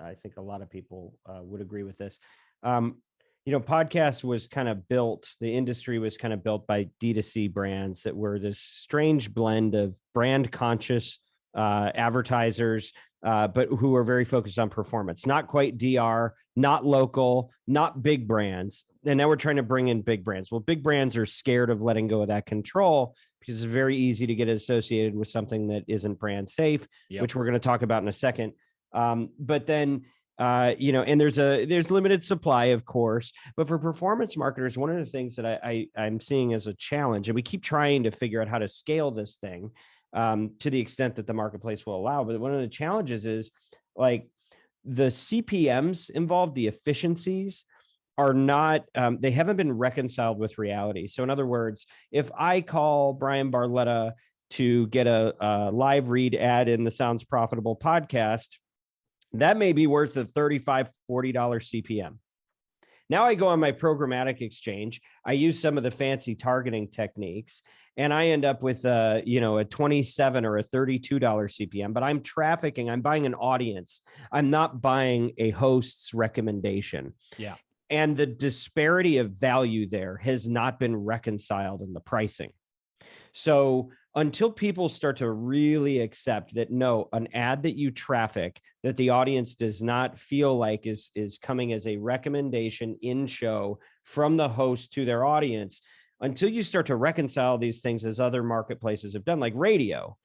I think a lot of people would agree with this. Podcast was kind of built, the industry was kind of built by D2C brands that were this strange blend of brand conscious advertisers, but who are very focused on performance, not quite DR, not local, not big brands. And now we're trying to bring in big brands. Well, big brands are scared of letting go of that control because it's very easy to get associated with something that isn't brand safe, which we're going to talk about in a second. But then, and there's limited supply, of course, but for performance marketers, one of the things that I'm seeing as a challenge, and we keep trying to figure out how to scale this thing to the extent that the marketplace will allow. But one of the challenges is like the CPMs involved, the efficiencies are not, they haven't been reconciled with reality. So in other words, if I call Bryan Barletta to get a live read ad in the Sounds Profitable podcast, that may be worth a $35, $40 CPM. Now I go on my programmatic exchange. I use some of the fancy targeting techniques, and I end up with a 27 or a $32 CPM, but I'm trafficking, I'm buying an audience. I'm not buying a host's recommendation. Yeah. And the disparity of value there has not been reconciled in the pricing. So until people start to really accept that, no, an ad that you traffic that the audience does not feel like is coming as a recommendation in show from the host to their audience, until you start to reconcile these things as other marketplaces have done, like radio,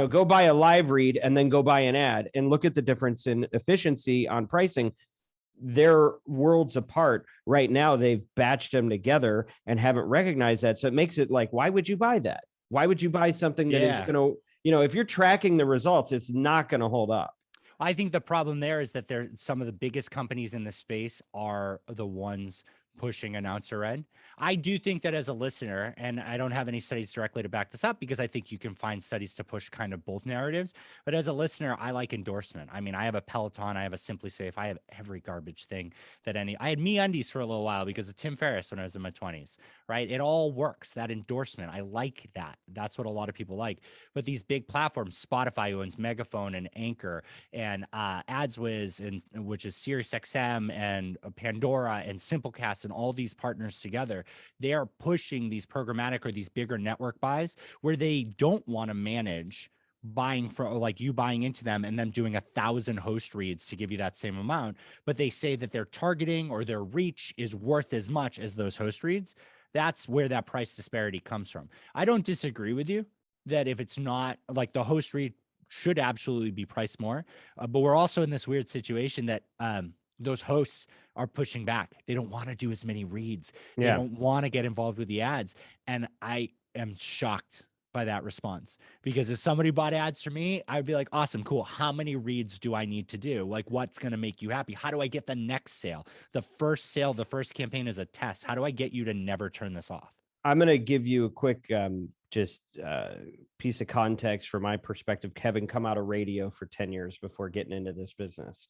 go buy a live read and then go buy an ad and look at the difference in efficiency on pricing. They're worlds apart right now. They've batched them together and haven't recognized that. So it makes it like, why would you buy that? Why would you buy something that is going to, if you're tracking the results, it's not going to hold up. I think the problem there is that some of the biggest companies in the space are the ones pushing announcer ed. I do think that as a listener, and I don't have any studies directly to back this up because I think you can find studies to push kind of both narratives. But as a listener, I like endorsement. I mean, I have a Peloton, I have a Simply Safe, I have every garbage thing that I had MeUndies for a little while because of Tim Ferriss when I was in my 20s, right? It all works, that endorsement. I like that. That's what a lot of people like. But these big platforms, Spotify owns Megaphone and Anchor and AdsWiz, and which is SiriusXM and Pandora and Simplecast and all these partners together, they are pushing these programmatic or these bigger network buys where they don't want to manage buying for like you buying into them and them doing 1,000 host reads to give you that same amount. But they say that their targeting or their reach is worth as much as those host reads. That's where that price disparity comes from. I don't disagree with you that if it's not like the host read should absolutely be priced more. But we're also in this weird situation that those hosts are pushing back. They don't want to do as many reads. They don't want to get involved with the ads. And I am shocked by that response, because if somebody bought ads for me, I'd be like, awesome, cool. How many reads do I need to do? Like, what's going to make you happy? How do I get the next sale? The first sale, the first campaign is a test. How do I get you to never turn this off? I'm going to give you a quick piece of context from my perspective. Having come out of radio for 10 years before getting into this business.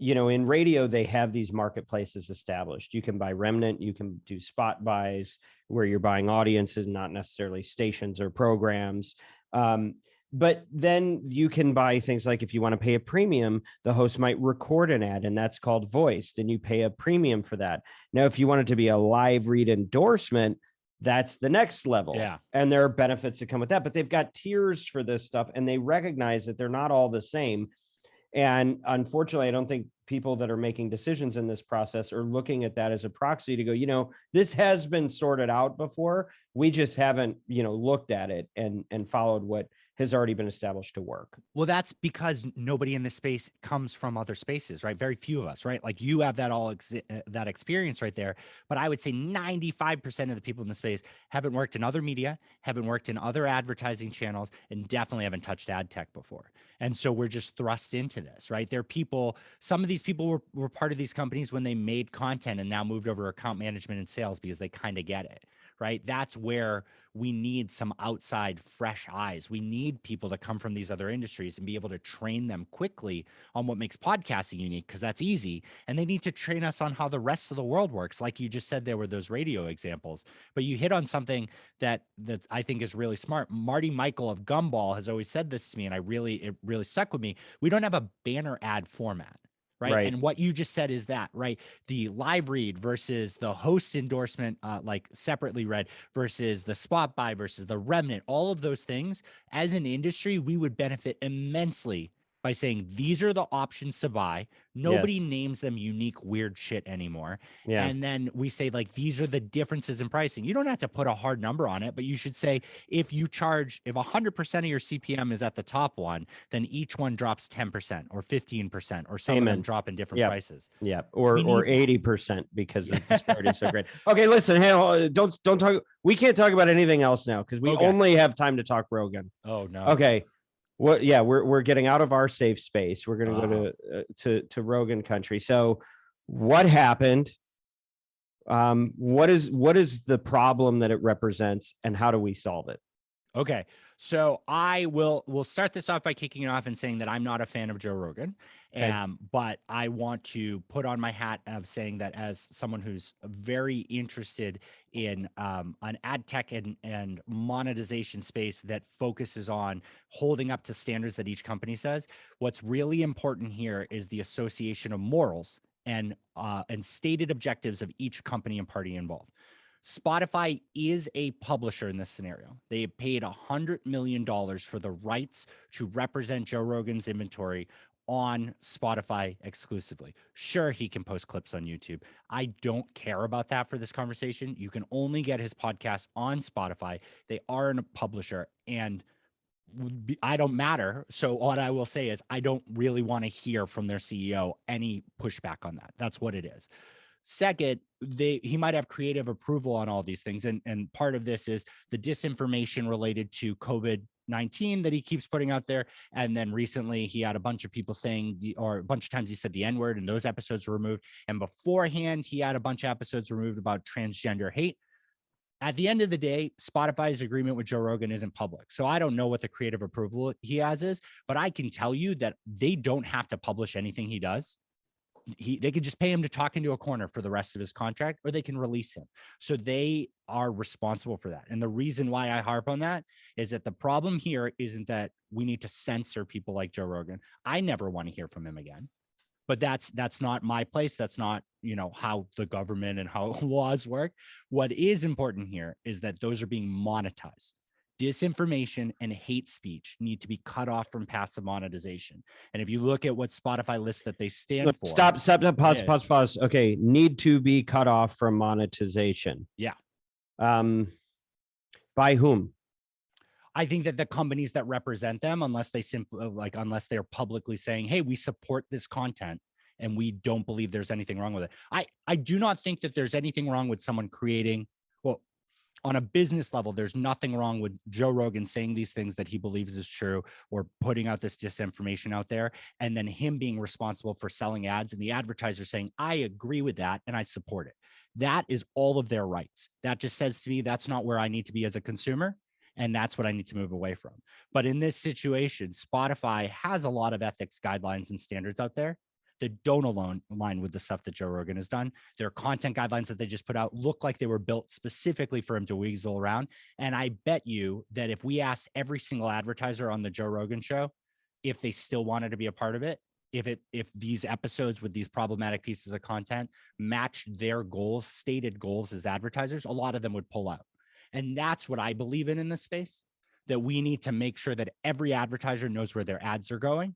In radio, they have these marketplaces established. You can buy remnant, you can do spot buys where you're buying audiences, not necessarily stations or programs. But then you can buy things like, if you want to pay a premium, the host might record an ad, and that's called voiced, and you pay a premium for that. Now, if you want it to be a live read endorsement, that's the next level. Yeah. And there are benefits that come with that, but they've got tiers for this stuff, and they recognize that they're not all the same. And unfortunately, I don't think people that are making decisions in this process are looking at that as a proxy to go, this has been sorted out before. We just haven't, looked at it and followed what has already been established to work. Well, that's because nobody in this space comes from other spaces, right? Very few of us, right? Like you have that experience right there. But I would say 95% of the people in the space haven't worked in other media, haven't worked in other advertising channels, and definitely haven't touched ad tech before. And so we're just thrust into this, right? There are people, some of these people were part of these companies when they made content and now moved over account management and sales because they kind of get it, right? That's where we need some outside fresh eyes. We need people to come from these other industries and be able to train them quickly on what makes podcasting unique, because that's easy. And they need to train us on how the rest of the world works. Like you just said, there were those radio examples, but you hit on something that I think is really smart. Marty Michael of Gumball has always said this to me, and it really stuck with me. We don't have a banner ad format. Right. And what you just said is that, right? The live read versus the host endorsement, like separately read, versus the spot buy versus the remnant, all of those things, as an industry, we would benefit immensely by saying these are the options to buy. Nobody names them unique, weird shit anymore. Yeah. And then we say, like, these are the differences in pricing. You don't have to put a hard number on it, but you should say, if 100% of your CPM is at the top one, then each one drops 10% or 15%, or some of them drop in different prices. Yeah. Or 80% because the disparity is so great. Okay, listen, hey, don't talk. We can't talk about anything else now because we only have time to talk Rogan. Oh, no. Okay. We're getting out of our safe space. We're going to go to Rogan country. So what happened? What is the problem that it represents, and how do we solve it? Okay. So we'll start this off by kicking it off and saying that I'm not a fan of Joe Rogan. Okay. But I want to put on my hat of saying that as someone who's very interested in an ad tech and monetization space that focuses on holding up to standards that each company says, what's really important here is the association of morals and stated objectives of each company and party involved. Spotify is a publisher in this scenario. They paid $100 million for the rights to represent Joe Rogan's inventory on Spotify exclusively. Sure, he can post clips on YouTube. I don't care about that for this conversation. You can only get his podcast on Spotify. They are a publisher, and I don't matter. So what I will say is I don't really want to hear from their CEO any pushback on that. That's what it is. Second, he might have creative approval on all these things. And part of this is the disinformation related to COVID-19 that he keeps putting out there. And then recently he had a bunch of people saying, or a bunch of times he said the N-word, and those episodes were removed. And beforehand, he had a bunch of episodes removed about transgender hate. At the end of the day, Spotify's agreement with Joe Rogan isn't public. So I don't know what the creative approval he has is, but I can tell you that they don't have to publish anything he does. They could just pay him to talk into a corner for the rest of his contract, or they can release him. So they are responsible for that. And the reason why I harp on that is that the problem here isn't that we need to censor people like Joe Rogan. I never want to hear from him again. But that's not my place. That's not, how the government and how laws work. What is important here is that those are being monetized. Disinformation and hate speech need to be cut off from passive monetization. And if you look at what Spotify lists that they stand for. Stop, pause. Okay. Need to be cut off from monetization. Yeah. By whom? I think that the companies that represent them, unless they're publicly saying, hey, we support this content and we don't believe there's anything wrong with it. I do not think that there's anything wrong with someone creating, on a business level, there's nothing wrong with Joe Rogan saying these things that he believes is true or putting out this disinformation out there, and then him being responsible for selling ads and the advertiser saying, I agree with that and I support it. That is all of their rights. That just says to me, that's not where I need to be as a consumer. And that's what I need to move away from. But in this situation, Spotify has a lot of ethics guidelines and standards out there that don't align with the stuff that Joe Rogan has done. Their content guidelines that they just put out look like they were built specifically for him to weasel around. And I bet you that if we asked every single advertiser on the Joe Rogan show if they still wanted to be a part of it, if these episodes with these problematic pieces of content matched their goals, stated goals as advertisers, a lot of them would pull out. And that's what I believe in this space, that we need to make sure that every advertiser knows where their ads are going.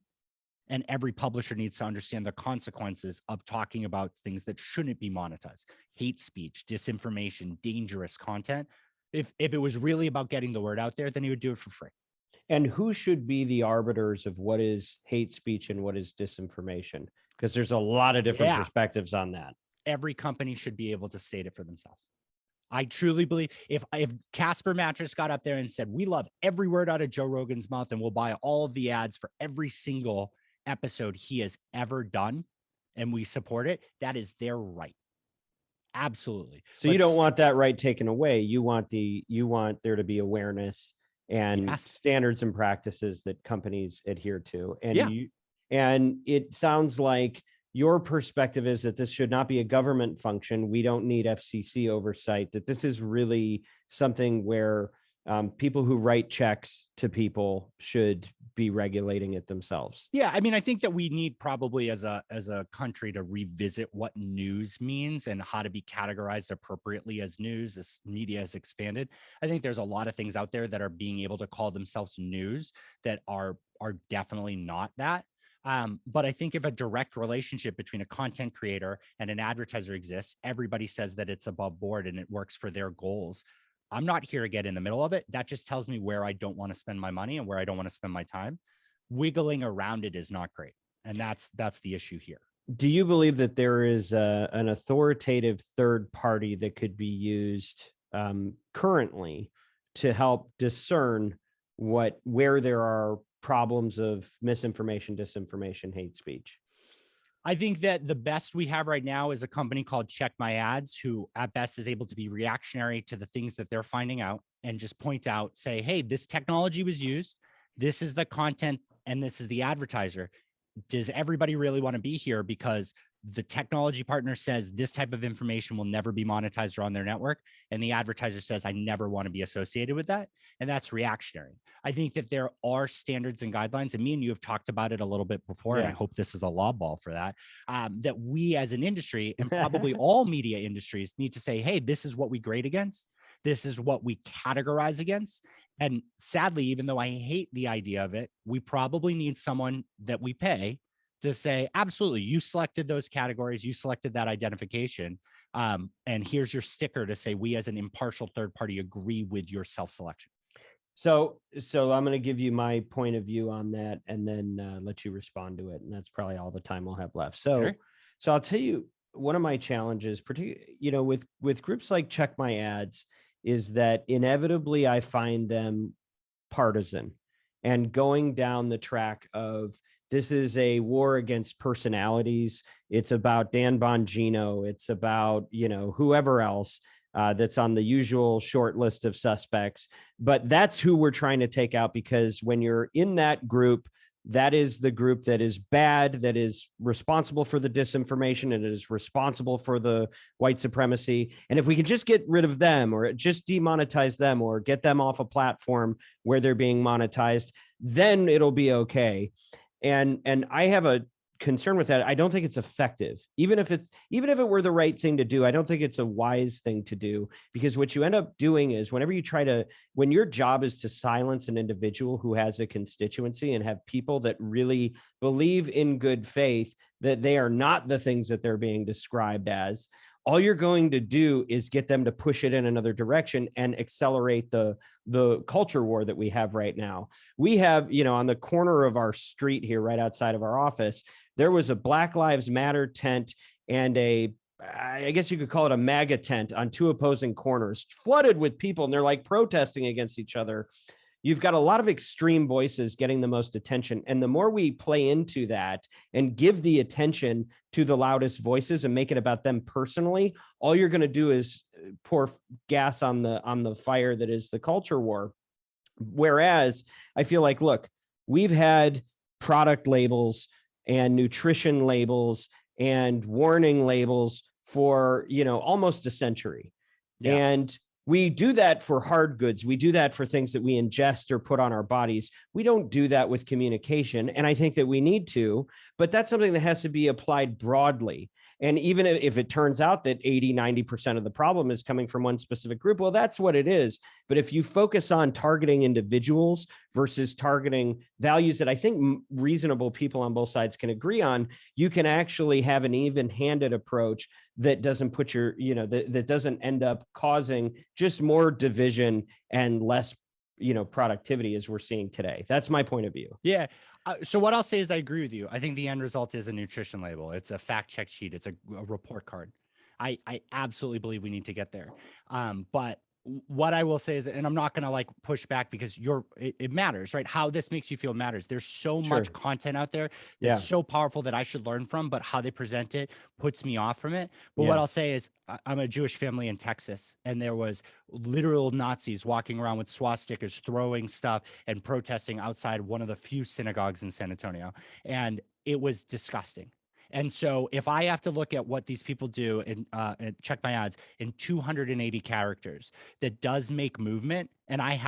And every publisher needs to understand the consequences of talking about things that shouldn't be monetized. Hate speech, disinformation, dangerous content. If it was really about getting the word out there, then he would do it for free. And who should be the arbiters of what is hate speech and what is disinformation? Because there's a lot of different perspectives on that. Every company should be able to state it for themselves. I truly believe if Casper Mattress got up there and said, we love every word out of Joe Rogan's mouth and we'll buy all of the ads for every single episode he has ever done, and we support it, that is their right. Absolutely. So you don't want that right taken away. You want there to be awareness and standards and practices that companies adhere to. And it sounds like your perspective is that this should not be a government function. We don't need FCC oversight, that this is really something where people who write checks to people should be regulating it themselves. Yeah, I mean, I think that we need probably as a country to revisit what news means and how to be categorized appropriately as news as media has expanded. I think there's a lot of things out there that are being able to call themselves news that are definitely not that. But I think if a direct relationship between a content creator and an advertiser exists, everybody says that it's above board and it works for their goals. I'm not here to get in the middle of it. That just tells me where I don't want to spend my money and where I don't want to spend my time. Wiggling around it is not great. And that's the issue here. Do you believe that there is an authoritative third party that could be used currently to help discern where there are problems of misinformation, disinformation, hate speech? I think that the best we have right now is a company called Check My Ads, who at best is able to be reactionary to the things that they're finding out and just point out, say, hey, this technology was used. This is the content and this is the advertiser. Does everybody really want to be here? Because the technology partner says this type of information will never be monetized or on their network. And the advertiser says, I never want to be associated with that. And that's reactionary. I think that there are standards and guidelines, and me and you have talked about it a little bit before, and I hope this is a law ball for that, that we as an industry, and probably all media industries, need to say, hey, this is what we grade against. This is what we categorize against. And sadly, even though I hate the idea of it, we probably need someone that we pay to say, absolutely, you selected those categories, you selected that identification, and here's your sticker to say we as an impartial third party agree with your self-selection. So I'm going to give you my point of view on that, and then let you respond to it. And that's probably all the time we'll have left. So I'll tell you, one of my challenges, particularly, with groups like Check My Ads, is that inevitably I find them partisan and going down the track of, this is a war against personalities. It's about Dan Bongino. It's about, whoever else that's on the usual short list of suspects. But that's who we're trying to take out, because when you're in that group, that is the group that is bad, that is responsible for the disinformation, and is responsible for the white supremacy. And if we can just get rid of them, or just demonetize them, or get them off a platform where they're being monetized, then it'll be okay. And I have a concern with that. I don't think it's effective. Even if it were the right thing to do, I don't think it's a wise thing to do, because what you end up doing is, when your job is to silence an individual who has a constituency and have people that really believe in good faith that they are not the things that they're being described as, all you're going to do is get them to push it in another direction and accelerate the culture war that we have right now. We have, on the corner of our street here, right outside of our office, there was a Black Lives Matter tent and I guess you could call it a MAGA tent on two opposing corners, flooded with people, and they're like protesting against each other. You've got a lot of extreme voices getting the most attention. And the more we play into that and give the attention to the loudest voices and make it about them personally, all you're going to do is pour gas on the fire that is the culture war. Whereas I feel like, look, we've had product labels and nutrition labels and warning labels for, almost a century. Yeah. And we do that for hard goods. We do that for things that we ingest or put on our bodies. We don't do that with communication. And I think that we need to, but that's something that has to be applied broadly. And even if it turns out that 80-90% of the problem is coming from one specific group, well, that's what it is. But if you focus on targeting individuals versus targeting values that I think reasonable people on both sides can agree on, you can actually have an even-handed approach that doesn't put that doesn't end up causing just more division and less productivity, as we're seeing today. That's my point of view. Yeah. So what I'll say is I agree with you. I think the end result is a nutrition label. It's a fact check sheet. It's a report card. I absolutely believe we need to get there. But what I will say is, and I'm not going to push back, because it matters, right? How this makes you feel matters. There's so much content out there that's so powerful that I should learn from, but how they present it puts me off from it. But what I'll say is, I'm a Jewish family in Texas, and there was literal Nazis walking around with swastikas, throwing stuff and protesting outside one of the few synagogues in San Antonio. And it was disgusting. And so if I have to look at what these people do and Check My Ads in 280 characters, that does make movement. And I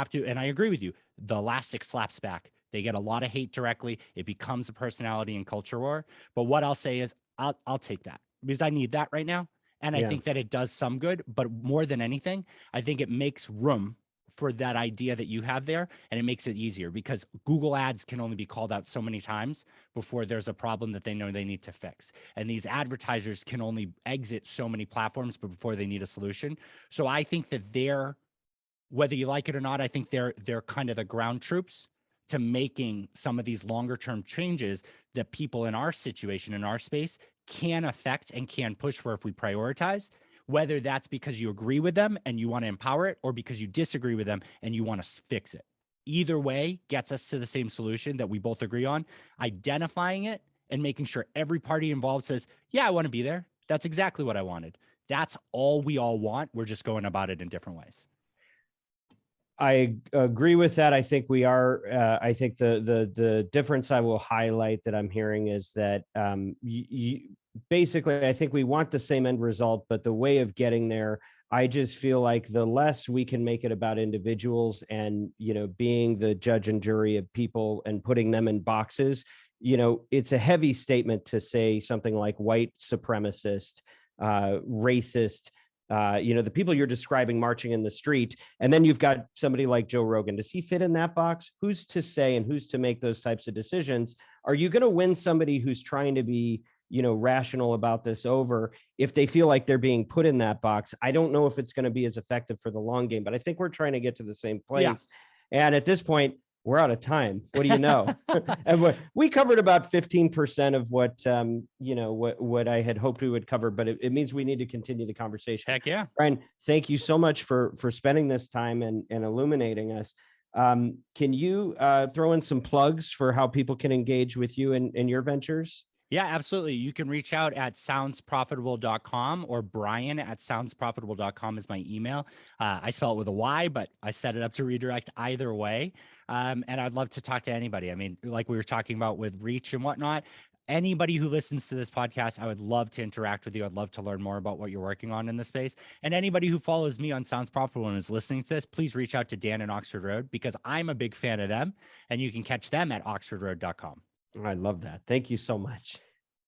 agree with you, the elastic slaps back. They get a lot of hate directly. It becomes a personality and culture war. But what I'll say is I'll take that, because I need that right now. And I think that it does some good, but more than anything, I think it makes room for that idea that you have there, and it makes it easier, because Google ads can only be called out so many times before there's a problem that they know they need to fix. And these advertisers can only exit so many platforms before they need a solution. So I think that whether you like it or not, I think they're kind of the ground troops to making some of these longer term changes that people in our situation, in our space, can affect and can push for if we prioritize. Whether that's because you agree with them and you want to empower it, or because you disagree with them and you want to fix it. Either way gets us to the same solution that we both agree on, identifying it and making sure every party involved says, yeah, I want to be there. That's exactly what I wanted. That's all we all want. We're just going about it in different ways. I agree with that. I think we are. I think the difference I will highlight that I'm hearing is that basically, I think we want the same end result, but the way of getting there, I just feel like the less we can make it about individuals and, being the judge and jury of people and putting them in boxes, it's a heavy statement to say something like white supremacist, racist, the people you're describing marching in the street. And then you've got somebody like Joe Rogan. Does he fit in that box? Who's to say and who's to make those types of decisions? Are you going to win somebody who's trying to be, rational about this over if they feel like they're being put in that box? I don't know if it's going to be as effective for the long game, but I think we're trying to get to the same place. Yeah. And at this point, we're out of time. What do you know? And we covered about 15% of what I had hoped we would cover, but it means we need to continue the conversation. Heck yeah. Bryan, thank you so much for spending this time and illuminating us. Can you throw in some plugs for how people can engage with you in your ventures? Yeah, absolutely. You can reach out at soundsprofitable.com or Bryan@soundsprofitable.com is my email. I spell it with a Y, but I set it up to redirect either way. And I'd love to talk to anybody. I mean, like we were talking about with reach and whatnot, anybody who listens to this podcast, I would love to interact with you. I'd love to learn more about what you're working on in this space. And anybody who follows me on Sounds Profitable and is listening to this, please reach out to Dan and Oxford Road because I'm a big fan of them. And you can catch them at oxfordroad.com. I love that. Thank you so much.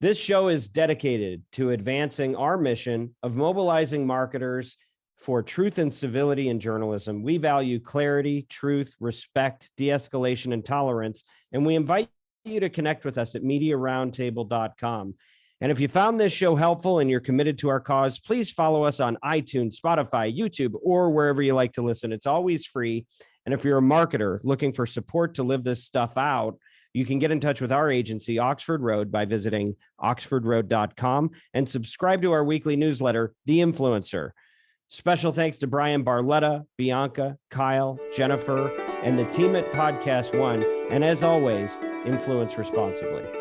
This show is dedicated to advancing our mission of mobilizing marketers for truth and civility in journalism. We value clarity, truth, respect, de-escalation, and tolerance. And we invite you to connect with us at MediaRoundtable.com. And if you found this show helpful and you're committed to our cause, please follow us on iTunes, Spotify, YouTube, or wherever you like to listen. It's always free. And if you're a marketer looking for support to live this stuff out, you can get in touch with our agency, Oxford Road, by visiting oxfordroad.com and subscribe to our weekly newsletter, The Influencer. Special thanks to Bryan Barletta, Bianca, Kyle, Jennifer, and the team at Podcast One. And as always, influence responsibly.